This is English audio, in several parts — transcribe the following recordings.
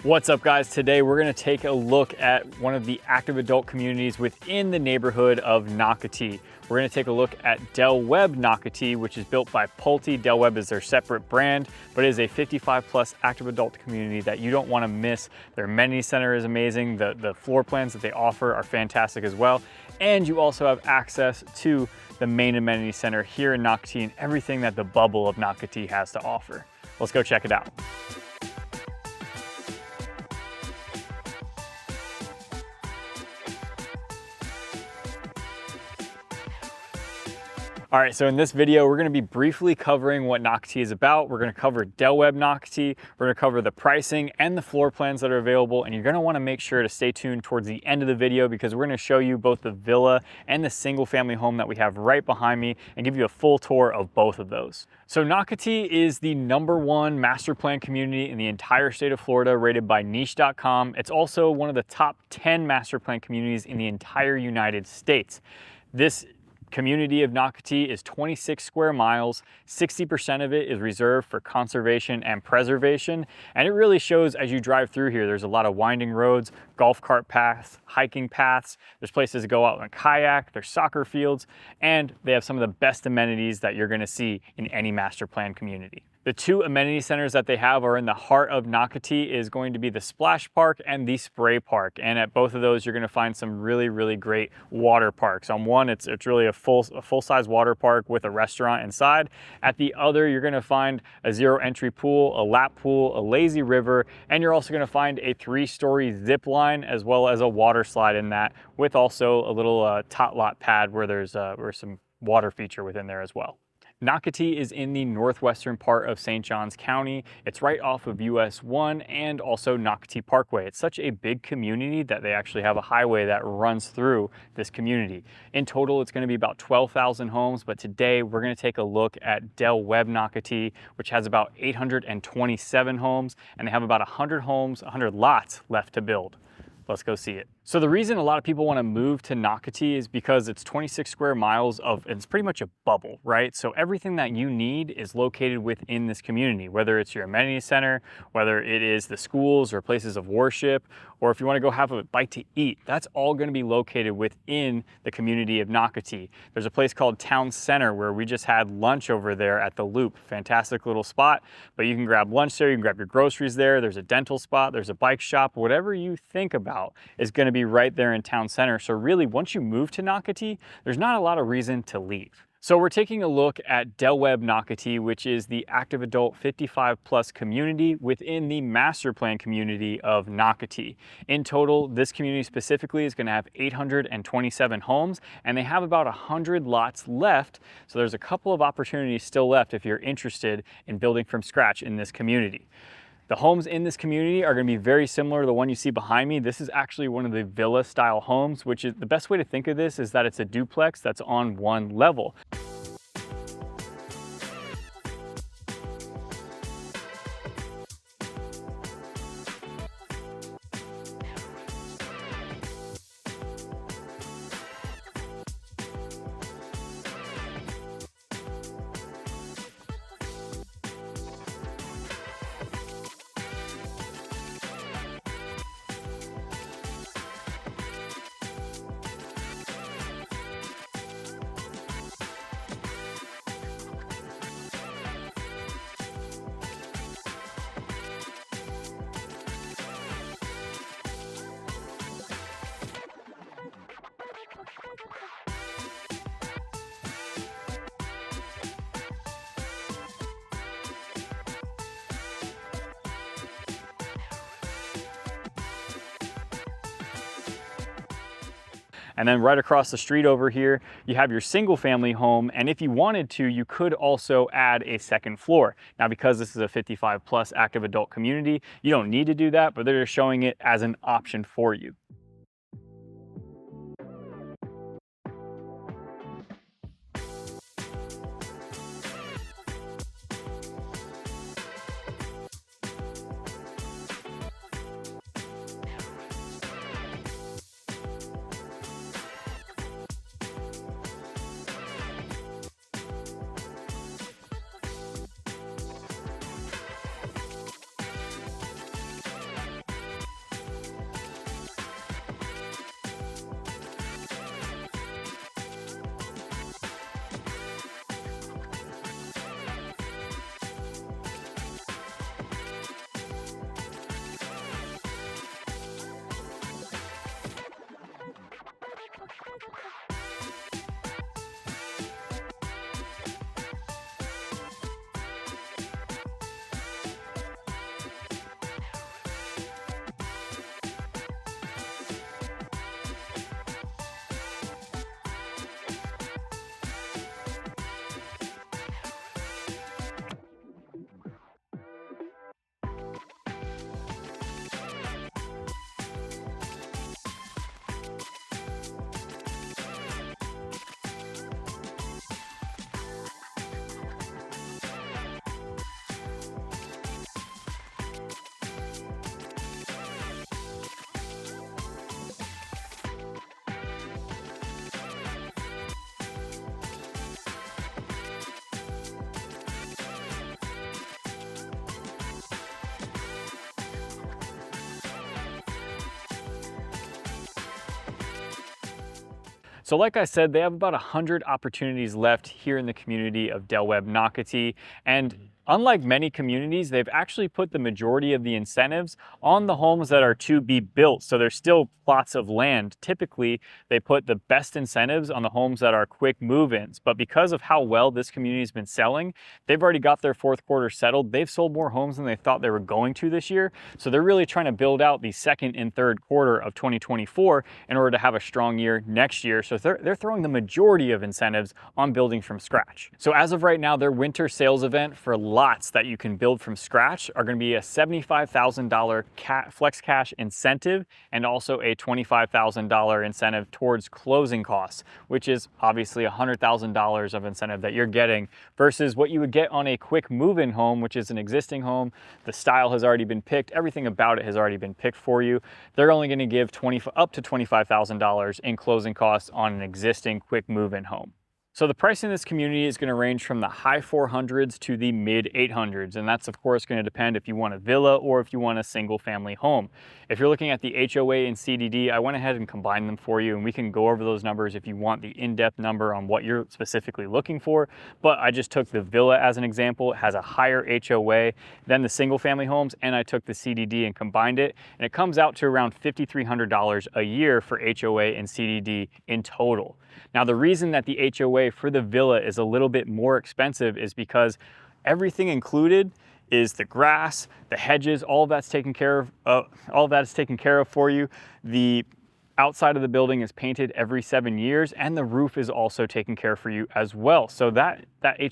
What's up, guys? Today we're going to take a look at one of the active adult communities within the neighborhood of Nocatee. We're going to take a look at Webb Nocatee, which is built by Pulte. Webb is their separate brand, but it is a 55+ active adult community that you don't want to miss. Their amenity center is amazing. The floor plans that they offer are fantastic as well. And you also have access to the main amenity center here in Nocatee and everything that the bubble of Nocatee has to offer. Let's go check it out. All right, so in this video, we're gonna be briefly covering what Nocatee is about. We're gonna cover Webb Nocatee, we're gonna cover the pricing and the floor plans that are available, and you're gonna wanna make sure to stay tuned towards the end of the video because we're gonna show you both the villa and the single family home that we have right behind me and give you a full tour of both of those. So Nocatee is the #1 master plan community in the entire state of Florida, rated by niche.com. It's also one of the top 10 master plan communities in the entire United States. This community of Nocatee is 26 square miles. 60% of it is reserved for conservation and preservation. And it really shows as you drive through here. There's a lot of winding roads, golf cart paths, hiking paths. There's places to go out and kayak, there's soccer fields, and they have some of the best amenities that you're gonna see in any master plan community. The two amenity centers that they have are in the heart of Nocatee is going to be the Splash Park and the Spray Park. And at both of those, you're gonna find some really, really great water parks. On one, it's really a full-size water park with a restaurant inside. At the other, you're gonna find a zero entry pool, a lap pool, a lazy river, and you're also gonna find a 3-story zip line as well as a water slide in that, with also a little tot lot pad where there's some water feature within there as well. Nocatee is in the northwestern part of St. Johns County. It's right off of US 1 and also Nocatee Parkway. It's such a big community that they actually have a highway that runs through this community. In total, it's going to be about 12,000 homes, but today we're going to take a look at Webb Nocatee, which has about 827 homes, and they have about 100 lots left to build. Let's go see it. So the reason a lot of people want to move to Nocatee is because it's 26 square miles of, it's pretty much a bubble, right? So everything that you need is located within this community, whether it's your amenity center, whether it is the schools or places of worship, or if you want to go have a bite to eat, that's all going to be located within the community of Nocatee. There's a place called Town Center where we just had lunch over there at the Loop. Fantastic little spot, but you can grab lunch there, you can grab your groceries there, there's a dental spot, there's a bike shop, whatever you think about is going to be right there in Town Center. So really, once you move to Nocatee, there's not a lot of reason to leave. So we're taking a look at Webb Nocatee, which is the active adult 55+ community within the master plan community of Nocatee. In total, this community specifically is going to have 827 homes, and they have about 100 lots left. So there's a couple of opportunities still left if you're interested in building from scratch in this community. The homes in this community are going to be very similar to the one you see behind me. This is actually one of the villa style homes, which is the best way to think of this is that it's a duplex that's on one level. And then right across the street over here, you have your single family home. And if you wanted to, you could also add a second floor. Now, because this is a 55+ active adult community, you don't need to do that, but they're just showing it as an option for you. So like I said, they have about 100 opportunities left here in the community of Webb Nocatee. And unlike many communities, they've actually put the majority of the incentives on the homes that are to be built. So there's still plots of land. Typically, they put the best incentives on the homes that are quick move-ins. But because of how well this community has been selling, they've already got their fourth quarter settled. They've sold more homes than they thought they were going to this year. So they're really trying to build out the second and third quarter of 2024 in order to have a strong year next year. So they're throwing the majority of incentives on building from scratch. So as of right now, their winter sales event for lots that you can build from scratch are going to be a $75,000 flex cash incentive and also a $25,000 incentive towards closing costs, which is obviously $100,000 of incentive that you're getting versus what you would get on a quick move-in home, which is an existing home. The style has already been picked. Everything about it has already been picked for you. They're only going to give up to $25,000 in closing costs on an existing quick move-in home. So the price in this community is going to range from the high 400s to the mid 800s. And that's of course going to depend if you want a villa or if you want a single family home. If you're looking at the HOA and CDD, I went ahead and combined them for you and we can go over those numbers if you want the in-depth number on what you're specifically looking for. But I just took the villa as an example. It has a higher HOA than the single family homes, and I took the CDD and combined it. And it comes out to around $5,300 a year for HOA and CDD in total. Now, the reason that the HOA for the villa is a little bit more expensive is because everything included is the grass, the hedges, all of that's taken care of. All of that is taken care of for you. The outside of the building is painted every 7 years, and the roof is also taken care of for you as well. So that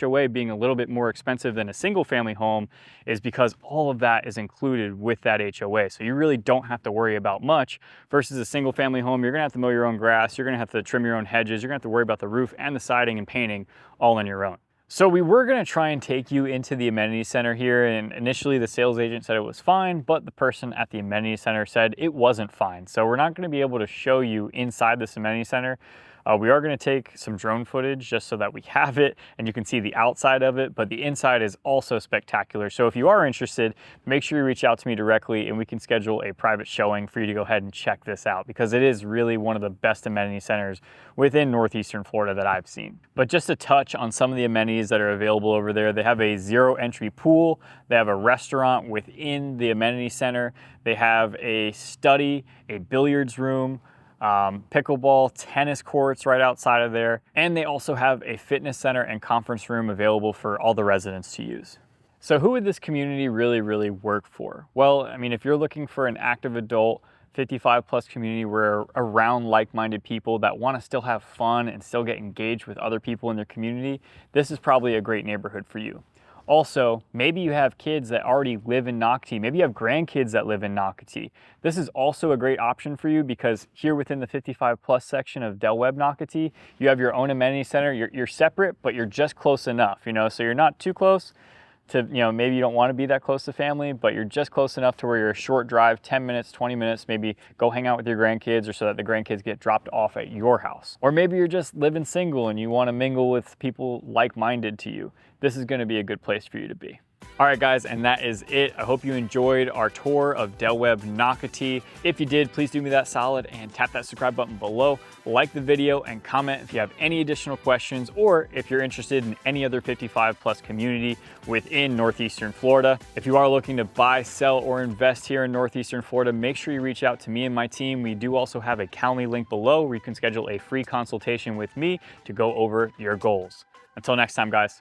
HOA being a little bit more expensive than a single family home is because all of that is included with that HOA. So you really don't have to worry about much versus a single family home. You're gonna have to mow your own grass, you're gonna have to trim your own hedges, you're gonna have to worry about the roof and the siding and painting all on your own. So we were gonna try and take you into the amenity center here, and initially the sales agent said it was fine, but the person at the amenity center said it wasn't fine. So we're not gonna be able to show you inside this amenity center. We are going to take some drone footage just so that we have it and you can see the outside of it, but the inside is also spectacular. So if you are interested, make sure you reach out to me directly and we can schedule a private showing for you to go ahead and check this out, because it is really one of the best amenity centers within northeastern Florida that I've seen. But just to touch on some of the amenities that are available over there, they have a zero entry pool, they have a restaurant within the amenity center, they have a study, a billiards room, pickleball, tennis courts right outside of there. And they also have a fitness center and conference room available for all the residents to use. So who would this community really work for? Well, I mean, if you're looking for an active adult, 55 plus community where around like-minded people that want to still have fun and still get engaged with other people in their community, this is probably a great neighborhood for you. Also, maybe you have kids that already live in Nocatee. Maybe you have grandkids that live in Nocatee. This is also a great option for you because here within the 55 plus section of Webb Nocatee, you have your own amenity center. You're separate, but you're just close enough, you know, so you're not too close to, you know, maybe you don't want to be that close to family, but you're just close enough to where you're a short drive, 10 minutes, 20 minutes, maybe go hang out with your grandkids, or so that the grandkids get dropped off at your house. Or maybe you're just living single and you want to mingle with people like-minded to you. This is going to be a good place for you to be. All right, guys, and that is it. I hope you enjoyed our tour of Webb Nocatee. If you did, please do me that solid and tap that subscribe button below. Like the video and comment if you have any additional questions, or if you're interested in any other 55 plus community within northeastern Florida. If you are looking to buy, sell, or invest here in northeastern Florida, make sure you reach out to me and my team. We do also have a Calendly link below where you can schedule a free consultation with me to go over your goals. Until next time, guys.